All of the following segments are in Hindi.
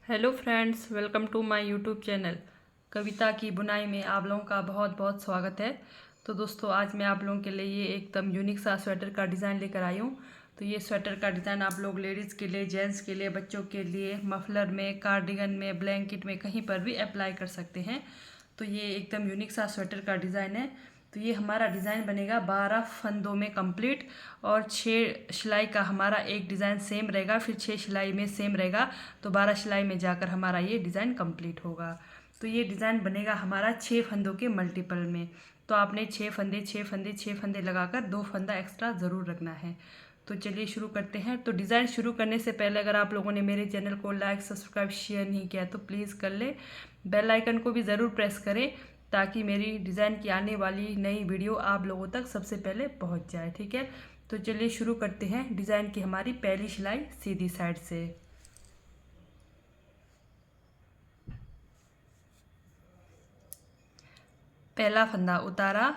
Hello friends, welcome to my YouTube channel. Kavita की बुनाई में आप लोगों का बहुत बहुत स्वागत है। तो दोस्तों, आज मैं आप लोगों के लिए ये एकदम यूनिक सा स्वेटर का डिज़ाइन लेकर आई हूँ। तो ये स्वेटर का डिज़ाइन आप लोग लेडीज़ के लिए, जेंट्स के लिए, बच्चों के लिए, मफलर में, कार्डिगन में, ब्लैंकेट में, कहीं पर भी अप्लाई कर सकते हैं। तो ये एकदम यूनिक सा स्वेटर का डिज़ाइन है। तो ये हमारा डिज़ाइन बनेगा 12 फंदों में कंप्लीट, और 6 सिलाई का हमारा एक डिज़ाइन सेम रहेगा, फिर 6 सिलाई में सेम रहेगा। तो 12 सिलाई में जाकर हमारा ये डिज़ाइन कंप्लीट होगा। तो ये डिज़ाइन बनेगा हमारा 6 फंदों के मल्टीपल में। तो आपने 6 फंदे 6 फंदे 6 फंदे लगाकर 2 फंदा एक्स्ट्रा ज़रूर रखना है। तो चलिए शुरू करते हैं। तो डिज़ाइन शुरू करने से पहले अगर आप लोगों ने मेरे चैनल को लाइक, सब्सक्राइब, शेयर नहीं किया तो प्लीज़ कर ले। बेल आइकन को भी ज़रूर प्रेस करें ताकि मेरी डिज़ाइन की आने वाली नई वीडियो आप लोगों तक सबसे पहले पहुंच जाए। ठीक है, तो चलिए शुरू करते हैं। डिज़ाइन की हमारी पहली सिलाई सीधी साइड से। पहला फंदा उतारा,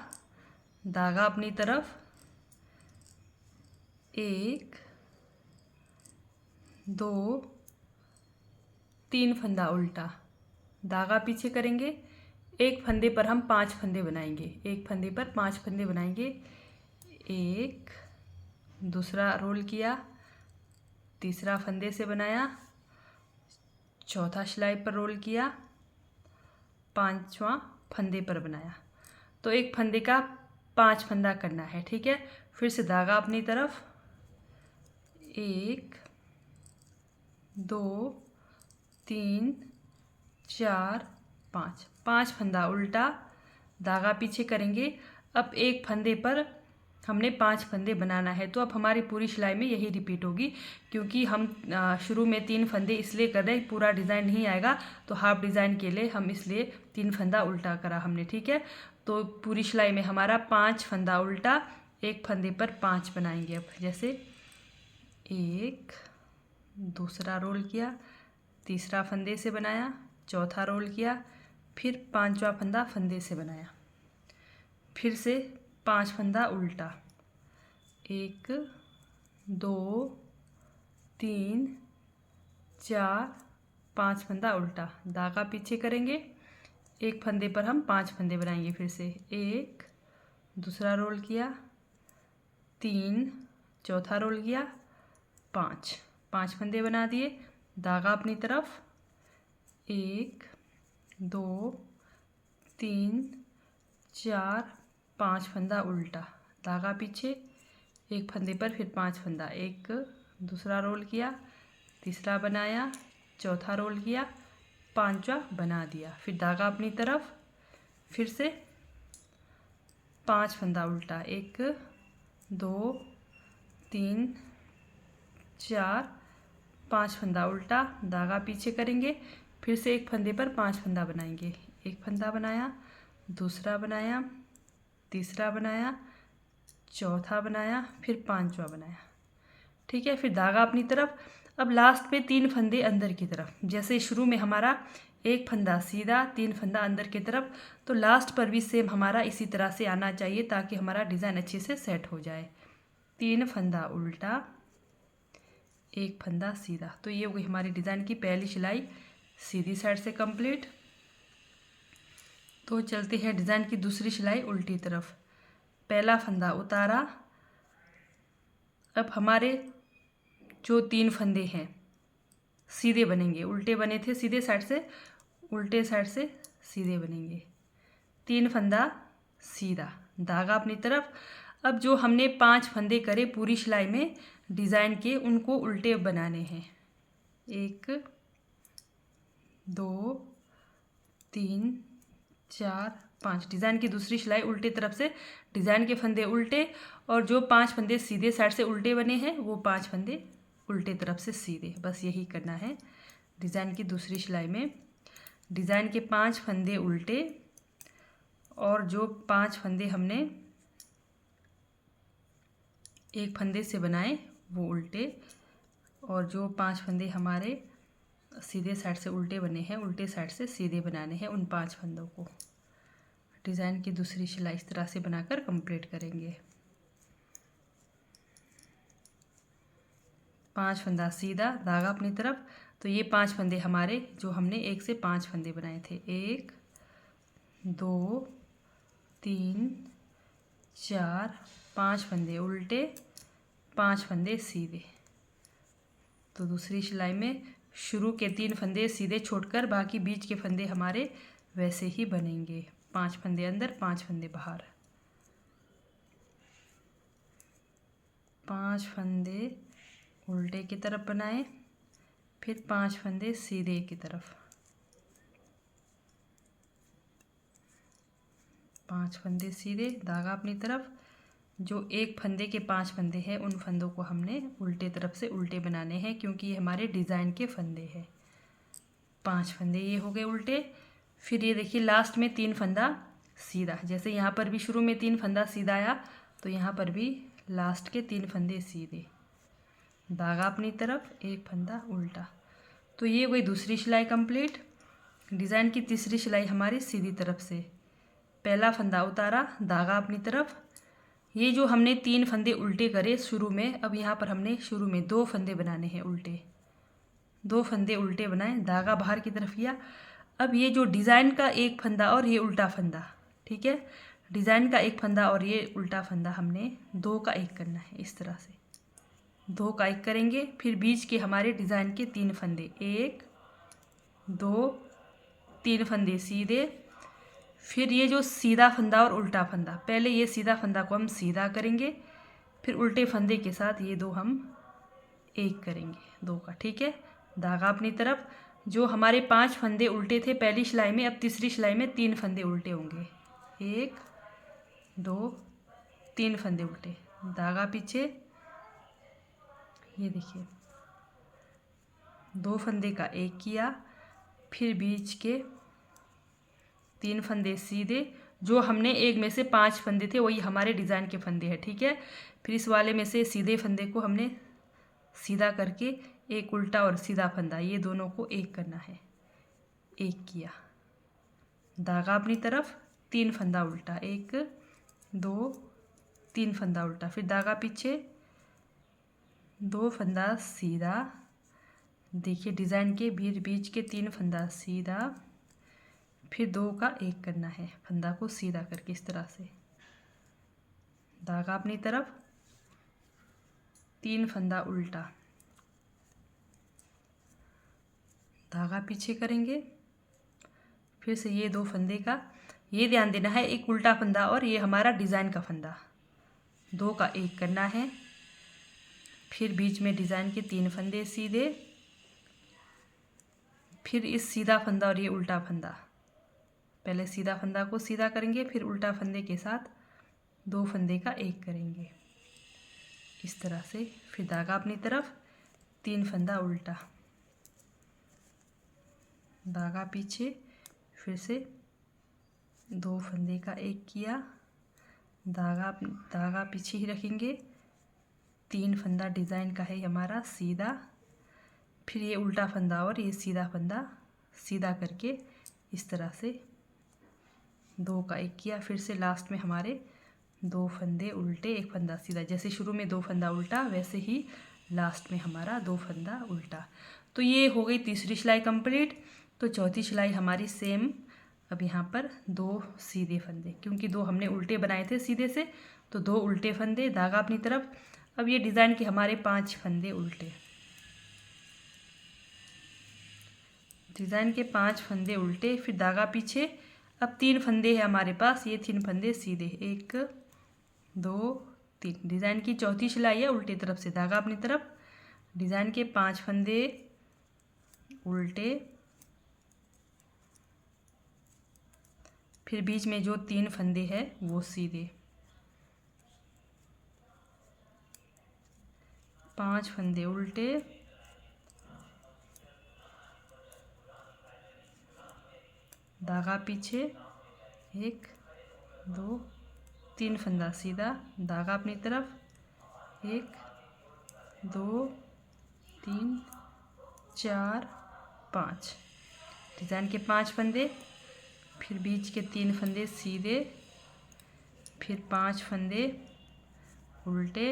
धागा अपनी तरफ, 1 2 3 फंदा उल्टा, धागा पीछे करेंगे। एक फंदे पर हम 5 फंदे बनाएंगे, एक फंदे पर 5 फंदे बनाएंगे। एक, दूसरा रोल किया, तीसरा फंदे से बनाया, चौथा सिलाई पर रोल किया, पांचवा फंदे पर बनाया। तो एक फंदे का 5 फंदा करना है। ठीक है, फिर से धागा अपनी तरफ, 1 2 3 4 5, 5 फंदा उल्टा, धागा पीछे करेंगे। अब एक फंदे पर हमने 5 फंदे बनाना है। तो अब हमारी पूरी सिलाई में यही रिपीट होगी, क्योंकि हम शुरू में 3 फंदे इसलिए कर रहे हैं, पूरा डिज़ाइन नहीं आएगा। तो हाफ डिज़ाइन के लिए हम इसलिए 3 फंदा उल्टा करा हमने। ठीक है, तो पूरी सिलाई में हमारा 5 फंदा उल्टा, एक फंदे पर 5 बनाएंगे। अब जैसे 1, दूसरा रोल किया, तीसरा फंदे से बनाया, चौथा रोल किया, फिर पांचवा फंदा फंदे से बनाया, फिर से 5 फंदा उल्टा, 1 2 3 4 5 फंदा उल्टा, धागा पीछे करेंगे। एक फंदे पर हम 5 फंदे बनाएंगे। फिर से 1, दूसरा रोल किया, 3, चौथा रोल किया, 5 फंदे बना दिए, धागा अपनी तरफ, 1 2 3 4 5 फंदा उल्टा, धागा पीछे, एक फंदे पर फिर 5 फंदा, एक, दूसरा रोल किया, तीसरा बनाया, चौथा रोल किया, पांचवा बना दिया, फिर धागा अपनी तरफ, फिर से 5 फंदा उल्टा, 1 2 3 4 5 फंदा उल्टा, धागा पीछे करेंगे। फिर से एक फंदे पर 5 फंदा बनाएंगे, एक फंदा बनाया, दूसरा बनाया, तीसरा बनाया, चौथा बनाया, फिर पांचवा बनाया। ठीक है, फिर धागा अपनी तरफ। अब लास्ट पे 3 फंदे अंदर की तरफ, जैसे शुरू में हमारा एक फंदा सीधा, 3 फंदा अंदर की तरफ, तो लास्ट पर भी सेम हमारा इसी तरह से आना चाहिए ताकि हमारा डिज़ाइन अच्छे से सेट हो जाए। 3 फंदा उल्टा, एक फंदा सीधा। तो ये हो गई हमारी डिज़ाइन की पहली सिलाई सीधी साइड से कंप्लीट। तो चलते हैं डिज़ाइन की दूसरी सिलाई उल्टी तरफ। पहला फंदा उतारा, अब हमारे जो 3 फंदे हैं सीधे बनेंगे, उल्टे बने थे सीधे साइड से, उल्टे साइड से सीधे बनेंगे। 3 फंदा सीधा, धागा अपनी तरफ। अब जो हमने 5 फंदे करे पूरी सिलाई में डिज़ाइन के, उनको उल्टे बनाने हैं। 1 2 3 4 5, डिज़ाइन की दूसरी सिलाई उल्टे तरफ से, डिज़ाइन के फंदे उल्टे, और जो 5 फंदे सीधे साइड से उल्टे बने हैं वो 5 फंदे उल्टे तरफ से सीधे। बस यही करना है डिज़ाइन की दूसरी सिलाई में। डिज़ाइन के 5 फंदे उल्टे, और जो 5 फंदे हमने एक फंदे से बनाए वो उल्टे, और जो 5 फंदे हमारे सीधे साइड से उल्टे बने हैं, उल्टे साइड से सीधे बनाने हैं उन 5 फंदों को। डिज़ाइन की दूसरी सिलाई इस तरह से बनाकर कंप्लीट करेंगे। 5 फंदा सीधा, धागा अपनी तरफ। तो ये 5 फंदे हमारे जो हमने 1 से 5 फंदे बनाए थे। 1 2 3 4 5 फंदे उल्टे, 5 फंदे सीधे। तो दूसरी सिलाई में शुरू के 3 फंदे सीधे छोड़कर बाकी बीच के फंदे हमारे वैसे ही बनेंगे। 5 फंदे अंदर, 5 फंदे बाहर। 5 फंदे उल्टे की तरफ बनाए, फिर 5 फंदे सीधे की तरफ। 5 फंदे सीधे, धागा अपनी तरफ। जो एक फंदे के 5 फंदे हैं उन फंदों को हमने उल्टे तरफ से उल्टे बनाने हैं, क्योंकि ये हमारे डिज़ाइन के फंदे हैं। 5 फंदे ये हो गए उल्टे। फिर ये देखिए लास्ट में 3 फंदा सीधा। जैसे यहाँ पर भी शुरू में 3 फंदा सीधा आया, तो यहाँ पर भी लास्ट के 3 फंदे सीधे, धागा अपनी तरफ, एक फंदा उल्टा। तो ये हो गई दूसरी सिलाई कंप्लीट। डिज़ाइन की तीसरी सिलाई हमारी सीधी तरफ से। पहला फंदा उतारा, धागा अपनी तरफ। ये जो हमने 3 फंदे उल्टे करे शुरू में, अब यहाँ पर हमने शुरू में 2 फंदे बनाने हैं उल्टे। 2 फंदे उल्टे बनाए, धागा बाहर की तरफ किया। अब ये जो डिज़ाइन का एक फंदा और ये उल्टा फंदा, ठीक है, डिज़ाइन का एक फंदा और ये उल्टा फंदा हमने 2 का 1 करना है। इस तरह से 2 का 1 करेंगे। फिर बीच के हमारे डिज़ाइन के 3 फंदे, 1 2 3 फंदे सीधे। फिर ये जो सीधा फंदा और उल्टा फंदा, पहले ये सीधा फंदा को हम सीधा करेंगे, फिर उल्टे फंदे के साथ ये 2 हम 1 करेंगे 2 का, ठीक है। धागा अपनी तरफ। जो हमारे 5 फंदे उल्टे थे पहली सिलाई में, अब तीसरी सिलाई में 3 फंदे उल्टे होंगे। 1 2 3 फंदे उल्टे, धागा पीछे। ये देखिए 2 फंदे का 1 किया, फिर बीच के 3 फंदे सीधे। जो हमने एक में से 5 फंदे थे वही हमारे डिज़ाइन के फंदे हैं, ठीक है। फिर इस वाले में से सीधे फंदे को हमने सीधा करके एक उल्टा और सीधा फंदा, ये दोनों को 1 करना है। 1 किया, धागा अपनी तरफ, 3 फंदा उल्टा, 1 2 3 फंदा उल्टा, फिर धागा पीछे, 2 फंदा सीधा। देखिए डिज़ाइन के बीच के 3 फंदा सीधा, फिर 2 का 1 करना है फंदा को सीधा करके इस तरह से। धागा अपनी तरफ, 3 फंदा उल्टा, धागा पीछे करेंगे। फिर से ये 2 फंदे का, ये ध्यान देना है, एक उल्टा फंदा और ये हमारा डिज़ाइन का फंदा, 2 का 1 करना है। फिर बीच में डिज़ाइन के 3 फंदे सीधे, फिर इस सीधा फंदा और ये उल्टा फंदा, पहले सीधा फंदा को सीधा करेंगे, फिर उल्टा फंदे के साथ 2 फंदे का 1 करेंगे इस तरह से। फिर धागा अपनी तरफ, 3 फंदा उल्टा, धागा पीछे, फिर से 2 फंदे का 1 किया, धागा पीछे ही रखेंगे। 3 फंदा डिज़ाइन का है हमारा सीधा, फिर ये उल्टा फंदा और ये सीधा फंदा सीधा करके इस तरह से 2 का 1 किया। फिर से लास्ट में हमारे 2 फंदे उल्टे, 1 फंदा सीधा। जैसे शुरू में 2 फंदा उल्टा, वैसे ही लास्ट में हमारा 2 फंदा उल्टा। तो ये हो गई तीसरी सिलाई कंप्लीट। तो चौथी सिलाई हमारी सेम। अब यहाँ पर 2 सीधे फंदे, क्योंकि 2 हमने उल्टे बनाए थे सीधे से, तो 2 उल्टे फंदे, धागा अपनी तरफ। अब ये डिज़ाइन के हमारे 5 फंदे उल्टे, डिज़ाइन के 5 फंदे उल्टे, फिर धागा पीछे। अब 3 फंदे हैं हमारे पास, ये 3 फंदे सीधे, 1 2 3। डिज़ाइन की चौथी सिलाई है उल्टे तरफ से, धागा अपनी तरफ। डिज़ाइन के 5 फंदे उल्टे, फिर बीच में जो 3 फंदे हैं वो सीधे, 5 फंदे उल्टे, धागा पीछे, 1 2 3 फंदा सीधा, धागा अपनी तरफ, 1 2 3 4 5। डिज़ाइन के 5 फंदे, फिर बीच के 3 फंदे सीधे, फिर 5 फंदे उल्टे,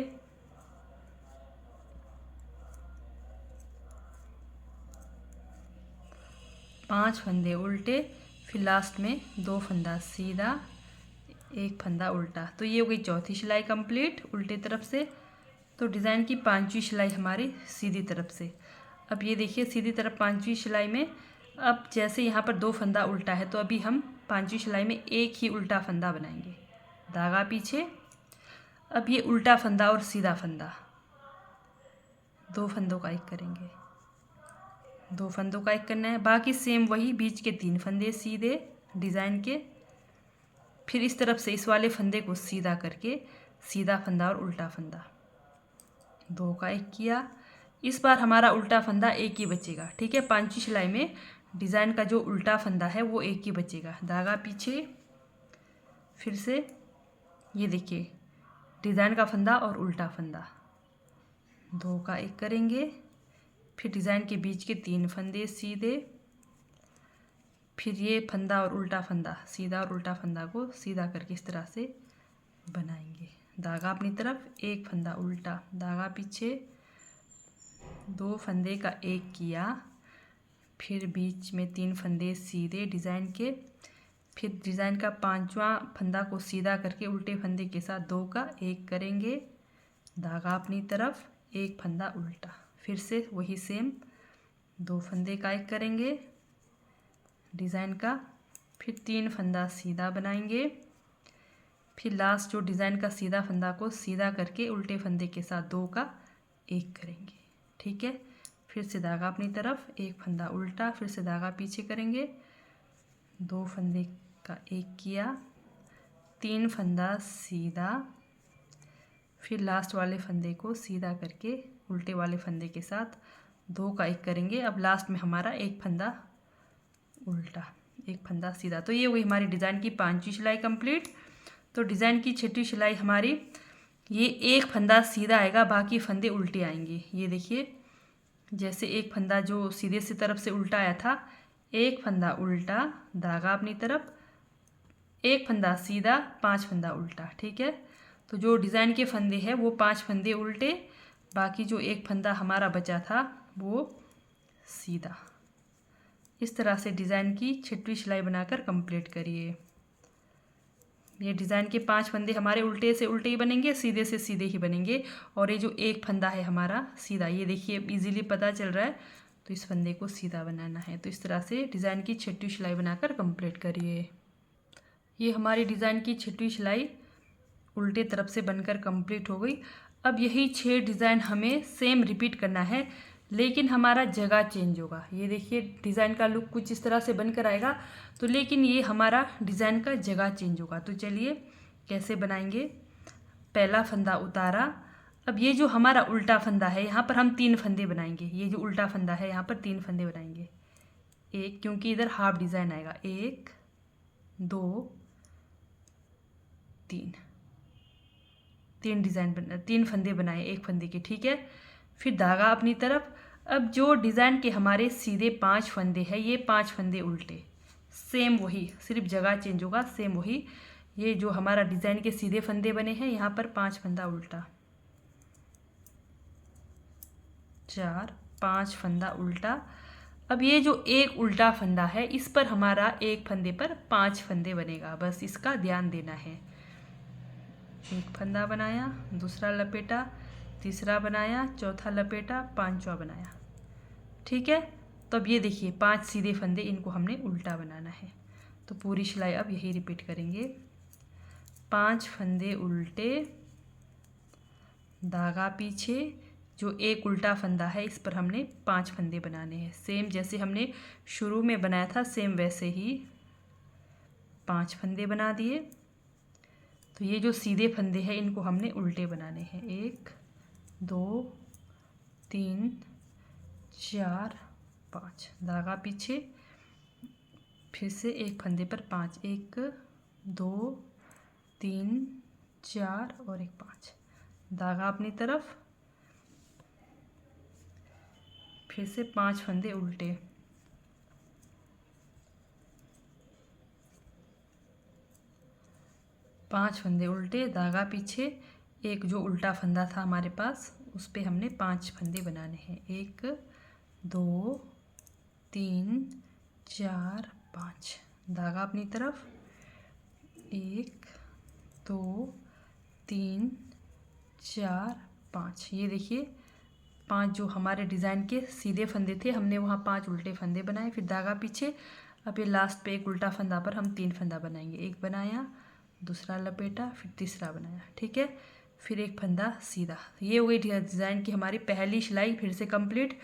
5 फंदे उल्टे, फिर लास्ट में 2 फंदा सीधा, 1 फंदा उल्टा। तो ये हो गई चौथी सिलाई कंप्लीट उल्टे तरफ से। तो डिज़ाइन की 5वीं सिलाई हमारी सीधी तरफ से। अब ये देखिए सीधी तरफ 5वीं सिलाई में, अब जैसे यहाँ पर 2 फंदा उल्टा है तो अभी हम 5वीं सिलाई में एक ही उल्टा फंदा बनाएंगे, धागा पीछे। अब ये उल्टा फंदा और सीधा फंदा, 2 फंदों का एक करेंगे, 2 फंदों का एक करना है। बाकी सेम वही, बीच के 3 फंदे सीधे डिज़ाइन के, फिर इस तरफ से इस वाले फंदे को सीधा करके सीधा फंदा और उल्टा फंदा, 2 का एक किया। इस बार हमारा उल्टा फंदा एक ही बचेगा, ठीक है। 5वीं सिलाई में डिज़ाइन का जो उल्टा फंदा है वो एक ही बचेगा, धागा पीछे, फिर से ये देखिए डिज़ाइन का फंदा और उल्टा फंदा, 2 का एक करेंगे, फिर डिज़ाइन के बीच के 3 फंदे सीधे, फिर ये फंदा और उल्टा फंदा, सीधा और उल्टा फंदा को सीधा करके इस तरह से बनाएंगे। धागा अपनी तरफ, एक फंदा उल्टा, धागा पीछे, 2 फंदे का एक किया, फिर बीच में 3 फंदे सीधे डिज़ाइन के, फिर डिज़ाइन का 5वां फंदा को सीधा करके उल्टे फंदे के साथ 2 का एक करेंगे, धागा अपनी तरफ, एक फंदा उल्टा, फिर से वही सेम 2 फंदे का एक करेंगे डिज़ाइन का, फिर 3 फंदा सीधा बनाएंगे, फिर लास्ट जो डिज़ाइन का सीधा फंदा को सीधा करके उल्टे फंदे के साथ 2 का एक करेंगे, ठीक है। फिर से धागा अपनी तरफ, एक फंदा उल्टा, फिर से धागा पीछे करेंगे, 2 फंदे का एक किया, 3 फंदा सीधा, फिर लास्ट वाले फंदे को सीधा करके उल्टे वाले फंदे के साथ 2 का एक करेंगे। अब लास्ट में हमारा एक फंदा उल्टा, एक फंदा सीधा। तो ये हुई हमारी डिज़ाइन की 5वीं सिलाई कंप्लीट। तो डिज़ाइन की 6वीं सिलाई हमारी, ये एक फंदा सीधा आएगा, बाकी फंदे उल्टे आएंगे। ये देखिए जैसे एक फंदा जो सीधे से तरफ से उल्टा आया था, एक फंदा उल्टा, धागा अपनी तरफ, एक फंदा सीधा, 5 फंदा उल्टा, ठीक है। तो जो डिज़ाइन के फंदे हैं वो 5 फंदे उल्टे, बाकी जो एक फंदा हमारा बचा था वो सीधा। इस तरह से डिज़ाइन की 6वीं सिलाई बनाकर कंप्लीट करिए। ये डिज़ाइन के 5 फंदे हमारे उल्टे से उल्टे ही बनेंगे, सीधे से सीधे ही बनेंगे, और ये जो एक फंदा है हमारा सीधा, ये देखिए इजीली पता चल रहा है। तो इस फंदे को सीधा बनाना है। तो इस तरह से डिज़ाइन की 6वीं सिलाई बनाकर कंप्लीट करिए। ये हमारी डिज़ाइन की 6वीं सिलाई उल्टे तरफ से बनकर कंप्लीट हो गई। अब यही 6 डिज़ाइन हमें सेम रिपीट करना है, लेकिन हमारा जगह चेंज होगा। ये देखिए डिज़ाइन का लुक कुछ इस तरह से बनकर आएगा, तो लेकिन ये हमारा डिज़ाइन का जगह चेंज होगा। तो चलिए कैसे बनाएंगे। पहला फंदा उतारा, अब ये जो हमारा उल्टा फंदा है यहाँ पर हम 3 फंदे बनाएंगे। ये जो उल्टा फंदा है यहाँ पर 3 फंदे बनाएंगे, एक, क्योंकि इधर हाफ डिज़ाइन आएगा, 1 2 3, 3 फंदे बनाए एक फंदे के, ठीक है। फिर धागा अपनी तरफ। अब जो डिज़ाइन के हमारे सीधे 5 फंदे हैं, ये 5 फंदे उल्टे, सेम वही, सिर्फ जगह चेंज होगा, सेम वही। ये जो हमारा डिज़ाइन के सीधे फंदे बने हैं यहाँ पर 5 फंदा उल्टा, 4 5 फंदा उल्टा। अब ये जो एक उल्टा फंदा है इस पर हमारा एक फंदे पर 5 फंदे बनेगा, बस इसका ध्यान देना है। एक फंदा बनाया, दूसरा लपेटा, तीसरा बनाया, चौथा लपेटा, 5वां बनाया, ठीक है। तो अब ये देखिए 5 सीधे फंदे, इनको हमने उल्टा बनाना है। तो पूरी सिलाई अब यही रिपीट करेंगे, 5 फंदे उल्टे, धागा पीछे, जो एक उल्टा फंदा है इस पर हमने 5 फंदे बनाने हैं, सेम जैसे हमने शुरू में बनाया था सेम वैसे ही 5 फंदे बना दिए। तो ये जो सीधे फंदे हैं इनको हमने उल्टे बनाने हैं, 1 2 3 4 5, धागा पीछे, फिर से एक फंदे पर 5, 1 2 3 4 और एक 5, धागा अपनी तरफ, फिर से 5 फंदे उल्टे, पांच फंदे उल्टे, धागा पीछे, एक जो उल्टा फंदा था हमारे पास उस पे हमने 5 फंदे बनाने हैं, 1 2 3 4 5, धागा अपनी तरफ, 1 2 3 4 5। ये देखिए 5 जो हमारे डिज़ाइन के सीधे फंदे थे, हमने वहाँ 5 उल्टे फंदे बनाए, फिर धागा पीछे। अब ये लास्ट पे एक उल्टा फंदा पर हम 3 फंदा बनाएंगे। एक बनाया, दूसरा लपेटा, फिर तीसरा बनाया, ठीक है। फिर एक फंदा सीधा। ये हो गई डिज़ाइन की हमारी पहली सिलाई फिर से कंप्लीट।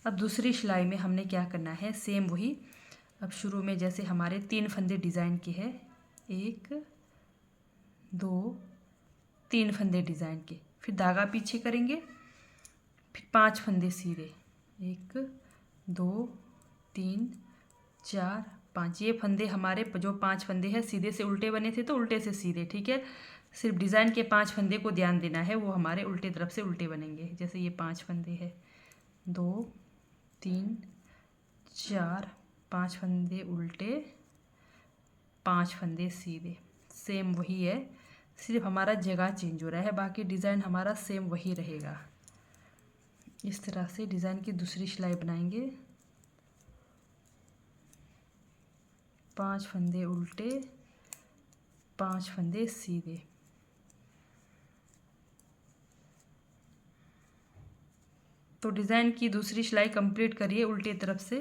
अब दूसरी सिलाई में हमने क्या करना है, सेम वही। अब शुरू में जैसे हमारे 3 फंदे डिज़ाइन के हैं, 1 2 3 फंदे डिज़ाइन के, फिर धागा पीछे करेंगे, फिर 5 फंदे सीधे, 1 2 3 4 5। ये फंदे हमारे जो 5 फंदे हैं सीधे से उल्टे बने थे तो उल्टे से सीधे, ठीक है। सिर्फ डिज़ाइन के 5 फंदे को ध्यान देना है, वो हमारे उल्टे तरफ से उल्टे बनेंगे। जैसे ये 5 फंदे हैं, 2 3 4, 5 फंदे उल्टे, 5 फंदे सीधे, सेम वही है, सिर्फ हमारा जगह चेंज हो रहा है, बाकी डिज़ाइन हमारा सेम वही रहेगा। इस तरह से डिज़ाइन की दूसरी सिलाई बनाएंगे। 5 फंदे उल्टे, 5 फंदे सीधे। तो डिज़ाइन की दूसरी सिलाई कंप्लीट करिए उल्टे तरफ से।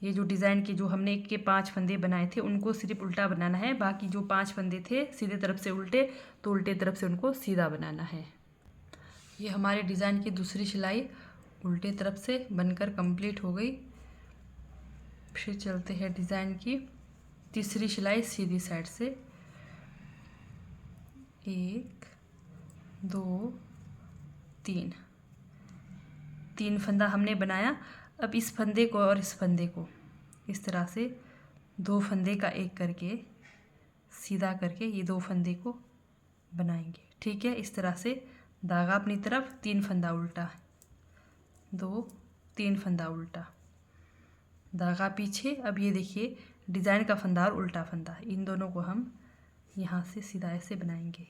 ये जो डिज़ाइन के जो हमने एक के 5 फंदे बनाए थे उनको सिर्फ उल्टा बनाना है, बाकी जो 5 फंदे थे सीधे तरफ से उल्टे, तो उल्टे तरफ से उनको सीधा बनाना है। ये हमारे डिज़ाइन की दूसरी सिलाई उल्टे तरफ से बनकर कंप्लीट हो गई। फिर चलते हैं डिज़ाइन की तीसरी सिलाई सीधी साइड से। 1 2 3, 3 फंदा हमने बनाया। अब इस फंदे को और इस फंदे को इस तरह से 2 फंदे का एक करके सीधा करके ये 2 फंदे को बनाएंगे, ठीक है। इस तरह से धागा अपनी तरफ, 3 फंदा उल्टा, 2 3 फंदा उल्टा, धागा पीछे। अब ये देखिए डिज़ाइन का फंदा और उल्टा फंदा, इन दोनों को हम यहाँ से सीधा ऐसे बनाएंगे।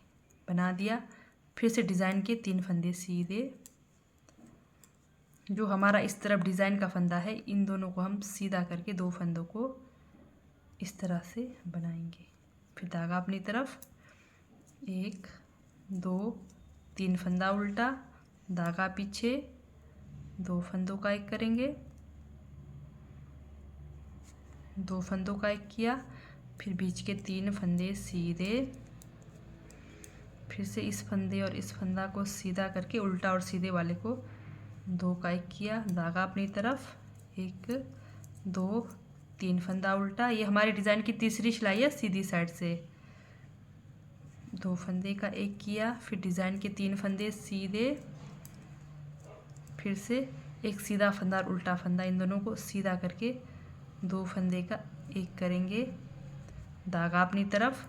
बना दिया। फिर से डिज़ाइन के 3 फंदे सीधे, जो हमारा इस तरफ डिज़ाइन का फंदा है, इन दोनों को हम सीधा करके 2 फंदों को इस तरह से बनाएंगे। फिर धागा अपनी तरफ, 1 2 3 फंदा उल्टा, धागा पीछे, 2 फंदों का एक करेंगे, 2 फंदों का एक किया, फिर बीच के 3 फंदे सीधे, फिर से इस फंदे और इस फंदा को सीधा करके उल्टा और सीधे वाले को 2 का एक किया, धागा अपनी तरफ, 1 2 3 फंदा उल्टा। ये हमारे डिज़ाइन की तीसरी सिलाई है सीधी साइड से। 2 फंदे का एक किया, फिर डिज़ाइन के 3 फंदे सीधे, फिर से एक सीधा फंदा और उल्टा फंदा, इन दोनों को सीधा करके 2 फंदे का एक करेंगे, धागा अपनी तरफ।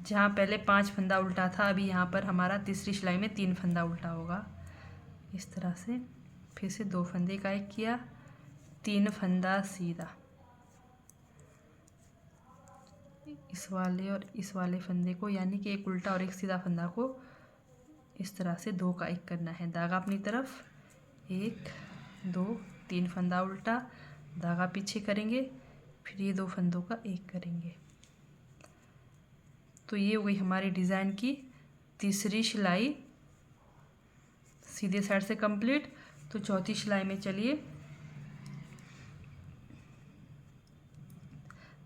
जहाँ पहले 5 फंदा उल्टा था, अभी यहाँ पर हमारा तीसरी सिलाई में 3 फंदा उल्टा होगा। इस तरह से फिर से 2 फंदे का एक किया, 3 फंदा सीधा, इस वाले और इस वाले फंदे को, यानी कि एक उल्टा और एक सीधा फंदा को इस तरह से 2 का एक करना है, धागा अपनी तरफ, 1 2 3 फंदा उल्टा, धागा पीछे करेंगे, फिर ये 2 फंदों का एक करेंगे। तो ये हो गई हमारी डिज़ाइन की तीसरी सिलाई सीधे साइड से कंप्लीट। तो चौथी सिलाई में चलिए।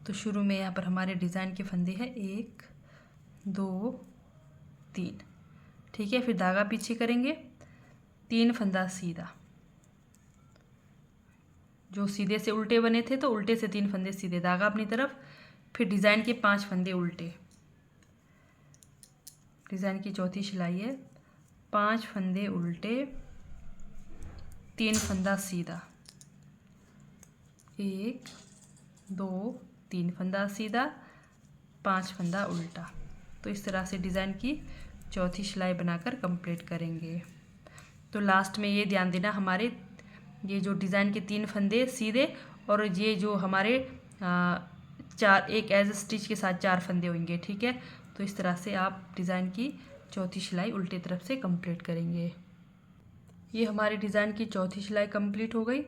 तो शुरू में यहाँ पर हमारे डिज़ाइन के फंदे हैं 1 2 3, ठीक है। फिर धागा पीछे करेंगे, 3 फंदा सीधा, जो सीधे से उल्टे बने थे तो उल्टे से 3 फंदे सीधे, धागा अपनी तरफ, फिर डिज़ाइन के 5 फंदे उल्टे। डिज़ाइन की चौथी सिलाई है, 5 फंदे उल्टे, 3 फंदा सीधा, 1 2 3 फंदा सीधा, 5 फंदा उल्टा। तो इस तरह से डिज़ाइन की चौथी सिलाई बनाकर कंप्लीट करेंगे। तो लास्ट में ये ध्यान देना, हमारे ये जो डिज़ाइन के 3 फंदे सीधे और ये जो हमारे 4 एक एज स्टिच के साथ 4 फंदे होंगे, ठीक है। तो इस तरह से आप डिज़ाइन की चौथी सिलाई उल्टे तरफ से कंप्लीट करेंगे। ये हमारी डिज़ाइन की चौथी सिलाई कंप्लीट हो गई।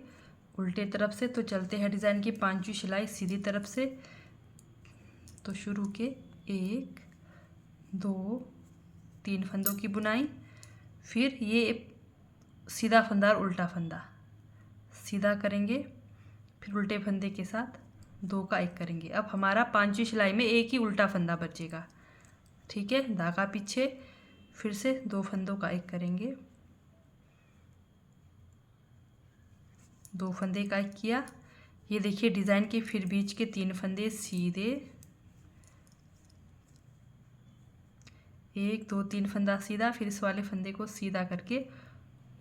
उल्टे तरफ से। तो चलते हैं डिज़ाइन की पांचवी सिलाई सीधी तरफ से। तो शुरू के 1 2 3 फंदों की बुनाई, फिर ये सीधा फंदा और उल्टा फंदा सीधा करेंगे, फिर उल्टे फंदे के साथ 2 का 1 करेंगे। अब हमारा पांचवी सिलाई में एक ही उल्टा फंदा बचेगा, ठीक है। धागा पीछे, फिर से 2 फंदों का 1 करेंगे, 2 फंदे का 1 किया। ये देखिए डिज़ाइन के फिर बीच के 3 फंदे सीधे, 1 2 3 फंदा सीधा, फिर इस वाले फंदे को सीधा करके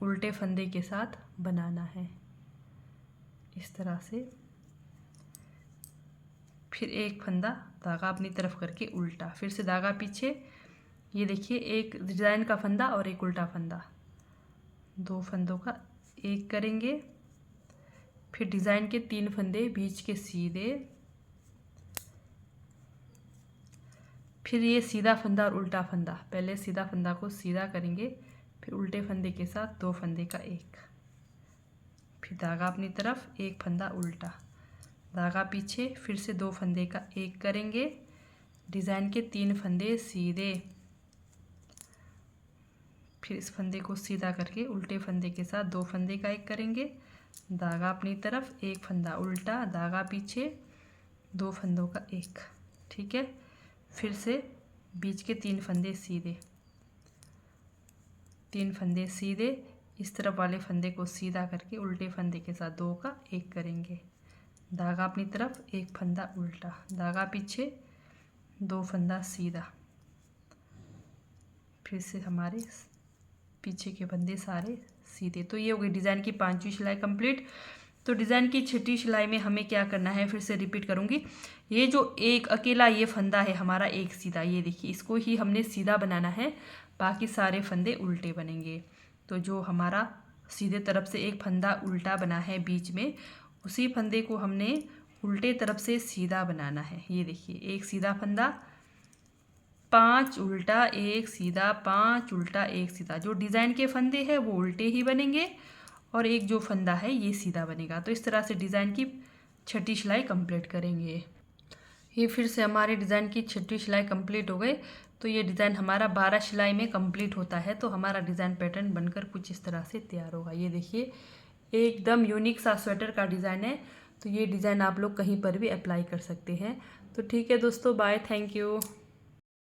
उल्टे फंदे के साथ बनाना है इस तरह से। फिर एक फंदा धागा अपनी तरफ करके उल्टा, फिर से धागा पीछे। ये देखिए एक डिज़ाइन का फंदा और एक उल्टा फंदा, 2 फंदों का 1 करेंगे, फिर डिज़ाइन के 3 फंदे बीच के सीधे, फिर ये सीधा फंदा और उल्टा फंदा। पहले सीधा फंदा को सीधा करेंगे, फिर उल्टे फंदे के साथ 2 फंदे का 1, फिर धागा अपनी तरफ, 1 फंदा उल्टा, धागा पीछे, फिर से 2 फंदे का 1 करेंगे, डिज़ाइन के 3 फंदे सीधे, फिर इस फंदे को सीधा करके उल्टे फंदे के साथ 2 फंदे का 1 करेंगे, धागा अपनी तरफ, 1 फंदा उल्टा, धागा पीछे, 2 फंदों का 1, ठीक है। फिर से बीच के 3 फंदे सीधे, 3 फंदे सीधे, इस तरफ वाले फंदे को सीधा करके उल्टे फंदे के साथ 2 का 1 करेंगे, धागा अपनी तरफ, 1 फंदा उल्टा, धागा पीछे, 2 फंदा सीधा, फिर से हमारे पीछे के फंदे सारे सीधे। तो ये हो गई डिज़ाइन की पांचवी सिलाई कंप्लीट। तो डिज़ाइन की छठी सिलाई में हमें क्या करना है, फिर से रिपीट करूँगी। ये जो एक अकेला ये फंदा है हमारा एक सीधा, ये देखिए इसको ही हमने सीधा बनाना है, बाकी सारे फंदे उल्टे बनेंगे। तो जो हमारा सीधे तरफ से एक फंदा उल्टा बना है बीच में, उसी फंदे को हमने उल्टे तरफ से सीधा बनाना है। ये देखिए एक सीधा फंदा, 5 उल्टा 1 सीधा, 5 उल्टा 1 सीधा। जो डिज़ाइन के फंदे हैं वो उल्टे ही बनेंगे और एक जो फंदा है ये सीधा बनेगा। तो इस तरह से डिज़ाइन की छठी सिलाई कंप्लीट करेंगे। ये फिर से हमारे डिज़ाइन की छठी सिलाई कंप्लीट हो गई। तो ये डिज़ाइन हमारा 12 सिलाई में कंप्लीट होता है। तो हमारा डिज़ाइन पैटर्न बनकर कुछ इस तरह से तैयार होगा। ये देखिए एकदम यूनिक सा स्वेटर का डिज़ाइन है। तो ये डिज़ाइन आप लोग कहीं पर भी अप्लाई कर सकते हैं। तो ठीक है दोस्तों, बाय, थैंक यू।